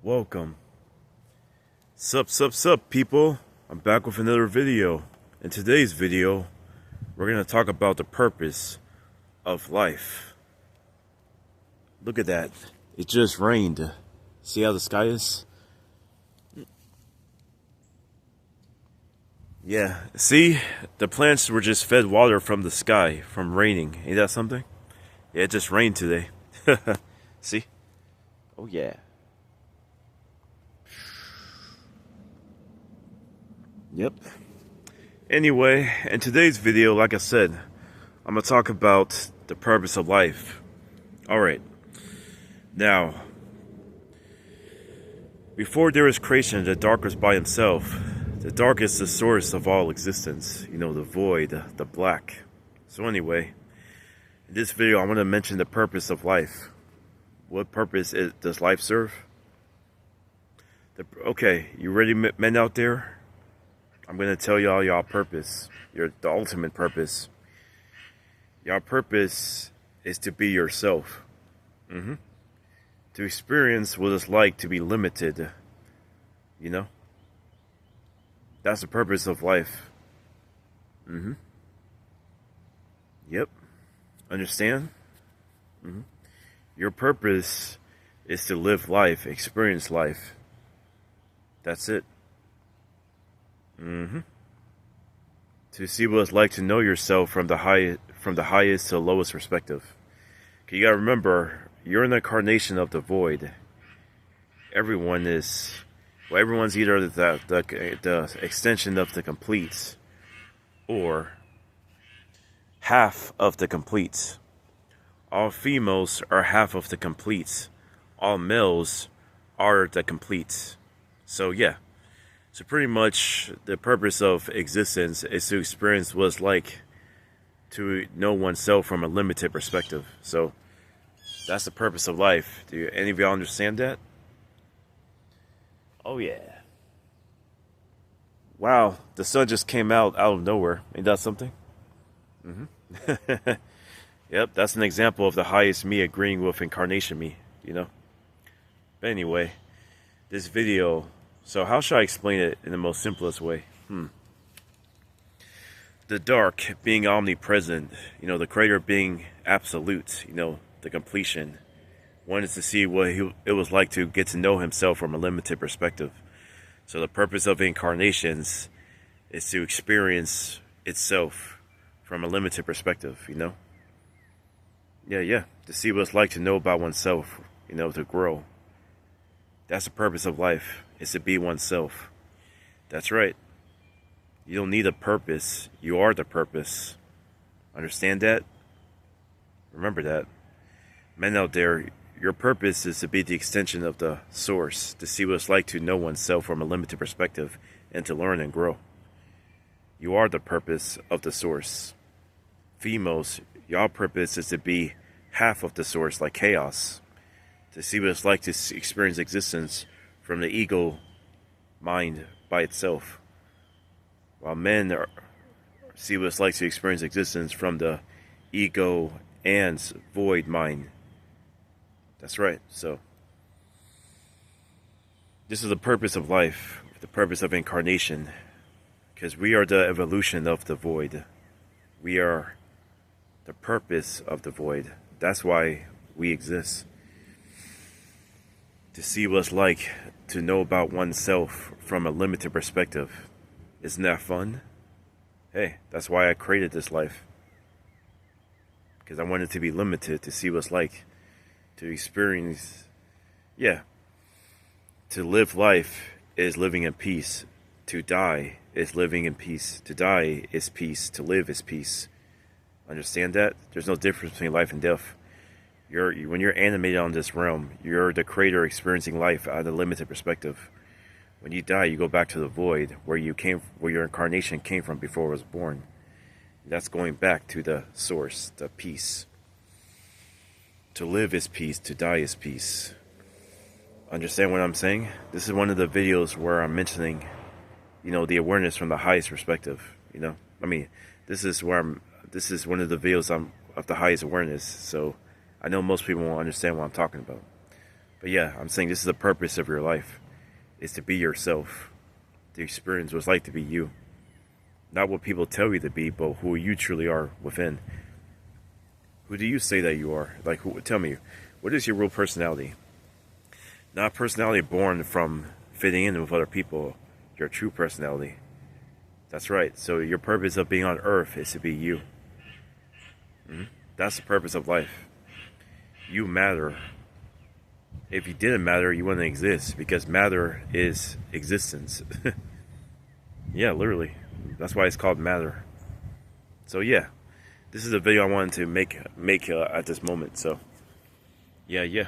Welcome. Sup, people. I'm back with another video. In today's video, we're going to talk about the purpose of life. Look at that. It just rained. See how the sky is? Yeah. See? The plants were just fed water from the sky, from raining. Ain't that something? Yeah, it just rained today. See? Oh, yeah. Yep. Anyway, in today's video, like I said, I'm going to talk about the purpose of life. Alright. Now, before there was creation, the dark was by himself. The dark is the source of all existence. You know, the void, the black. So anyway, in this video, I want to mention the purpose of life. What purpose does life serve? Okay, you ready, men out there? I'm going to tell y'all purpose. The ultimate purpose. Y'all purpose is to be yourself. To experience what it's like to be limited. You know? That's the purpose of life. Yep. Understand? Your purpose is to live life, experience life. That's it. To see what it's like to know yourself from the highest to the lowest perspective. Okay, you gotta remember, you're an incarnation of the void. Everyone's either the extension of the complete, or half of the complete. All females are half of the complete. All males are the complete. So yeah. So pretty much the purpose of existence is to experience what it's like to know oneself from a limited perspective. So that's the purpose of life. Do any of y'all understand that? Oh yeah. Wow, the sun just came out of nowhere. Ain't that something? Yep, that's an example of the highest me agreeing with incarnation me, you know? But anyway, this video... So how should I explain it in the most simplest way? The dark being omnipresent, you know, the creator being absolute, you know, the completion. Wanted to see what it was like to get to know himself from a limited perspective. So the purpose of incarnations is to experience itself from a limited perspective, you know? Yeah. To see what it's like to know about oneself, you know, to grow. That's the purpose of life, is to be oneself. That's right. You don't need a purpose. You are the purpose. Understand that? Remember that. Men out there, your purpose is to be the extension of the source, to see what it's like to know oneself from a limited perspective, and to learn and grow. You are the purpose of the source. Females, your purpose is to be half of the source, like chaos. To see what it's like to experience existence from the ego mind by itself. While men see what it's like to experience existence from the ego and void mind. That's right. So, this is the purpose of life, the purpose of incarnation. Because we are the evolution of the void. We are the purpose of the void. That's why we exist. To see what it's like to know about oneself from a limited perspective. Isn't that fun? Hey, that's why I created this life. Because I wanted to be limited, to see what it's like to experience. Yeah. To live life is living in peace. To die is living in peace. To die is peace. To live is peace. Understand that? There's no difference between life and death. When you're animated on this realm, you're the creator experiencing life out of a limited perspective. When you die, you go back to the void where your incarnation came from before it was born. That's going back to the source, the peace. To live is peace, to die is peace. Understand what I'm saying? This is one of the videos where I'm mentioning, you know, the awareness from the highest perspective, you know? I mean, this is one of the videos of the highest awareness, so I know most people won't understand what I'm talking about. But yeah, I'm saying this is the purpose of your life, is to be yourself, to experience what it's like to be you. Not what people tell you to be, but who you truly are within. Who do you say that you are? Like, tell me, what is your real personality? Not a personality born from fitting in with other people, your true personality. That's right. So your purpose of being on earth is to be you. That's the purpose of life. You matter. If you didn't matter, you wouldn't exist, because matter is existence. Yeah, literally. That's why it's called matter. So yeah, this is a video I wanted to make at this moment. So yeah.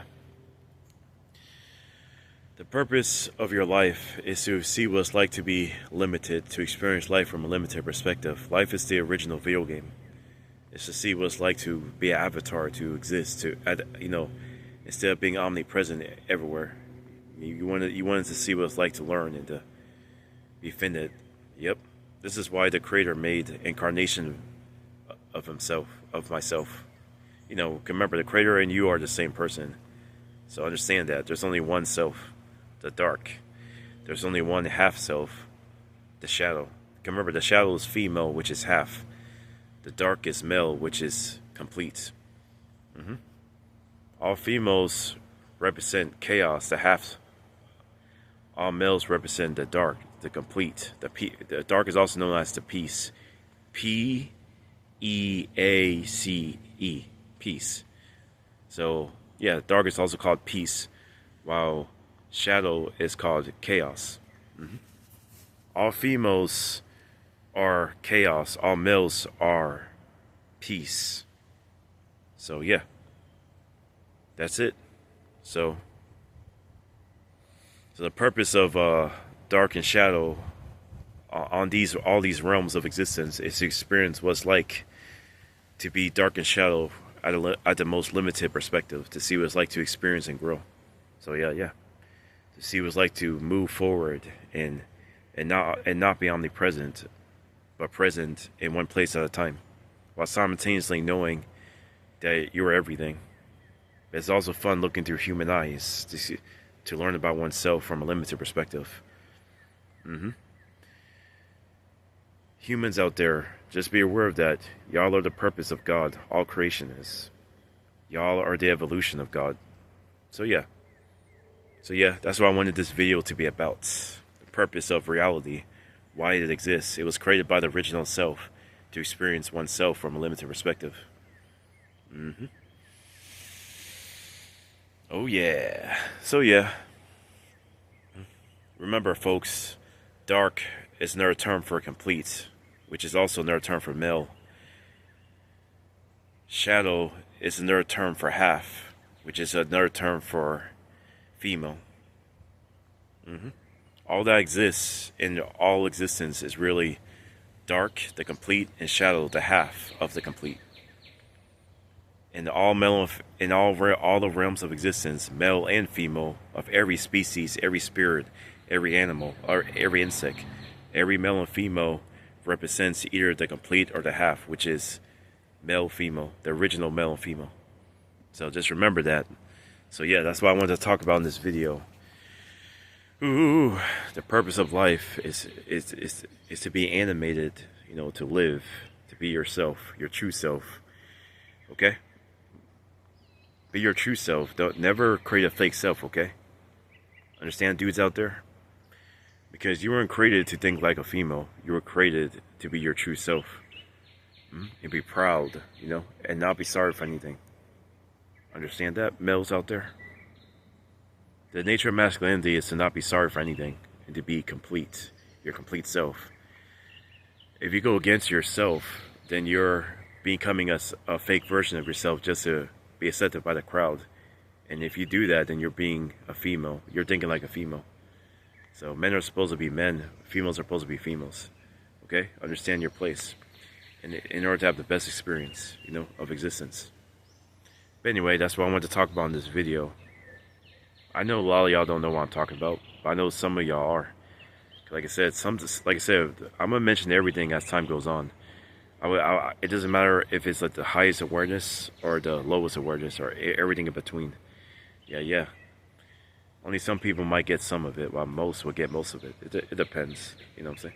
The purpose of your life is to see what it's like to be limited, to experience life from a limited perspective. Life is the original video game. It's to see what it's like to be an avatar, to exist, instead of being omnipresent everywhere. You wanted to see what it's like to learn and to be offended. Yep. This is why the Creator made incarnation of himself, of myself. Remember, the Creator and you are the same person. So understand that there's only one self, the dark. There's only one half self, the shadow. Remember, the shadow is female, which is half. The dark is male, which is complete. All females represent chaos, the half. All males represent the dark, the complete. The dark is also known as the peace. Peace. Peace. So, yeah, dark is also called peace, while shadow is called chaos. All females are chaos. All males are peace. So, yeah. That's it. So the purpose of dark and shadow on all these realms of existence is to experience what it's like to be dark and shadow at the most limited perspective, to see what it's like to experience and grow. So yeah, to see what it's like to move forward and not be omnipresent, but present in one place at a time, while simultaneously knowing that you're everything. It's also fun looking through human eyes to learn about oneself from a limited perspective. Humans out there, just be aware of that. Y'all are the purpose of God. All creation is. Y'all are the evolution of God. So yeah, that's what I wanted this video to be about. The purpose of reality. Why it exists. It was created by the original self to experience oneself from a limited perspective. Oh yeah. So yeah. Remember, folks, dark is another term for complete, which is also another term for male. Shadow is another term for half, which is another term for female. All that exists in all existence is really dark, the complete, and shadow, the half of the complete. In all the realms of existence, male and female, of every species, every spirit, every animal, or every insect, every male and female represents either the complete or the half, which is male, female, the original male and female. So just remember that. So yeah, that's what I wanted to talk about in this video. The purpose of life is to be animated, to live, to be yourself, your true self. Okay? Be your true self. Don't never create a fake self, okay? Understand, dudes out there? Because you weren't created to think like a female. You were created to be your true self. And be proud, and not be sorry for anything. Understand that, males out there? The nature of masculinity is to not be sorry for anything and to be complete, your complete self. If you go against yourself, then you're becoming a fake version of yourself just to be accepted by the crowd. And if you do that, then you're being a female. You're thinking like a female. So men are supposed to be men. Females are supposed to be females. Okay? Understand your place. In order to have the best experience, of existence. But anyway, that's what I wanted to talk about in this video. I know a lot of y'all don't know what I'm talking about, but I know some of y'all are. Like I said, I'm gonna mention everything as time goes on. It doesn't matter if it's like the highest awareness or the lowest awareness or everything in between. Yeah. Only some people might get some of it, while most will get most of it. It depends, you know what I'm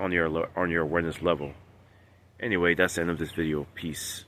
saying? On your awareness level. Anyway, that's the end of this video. Peace.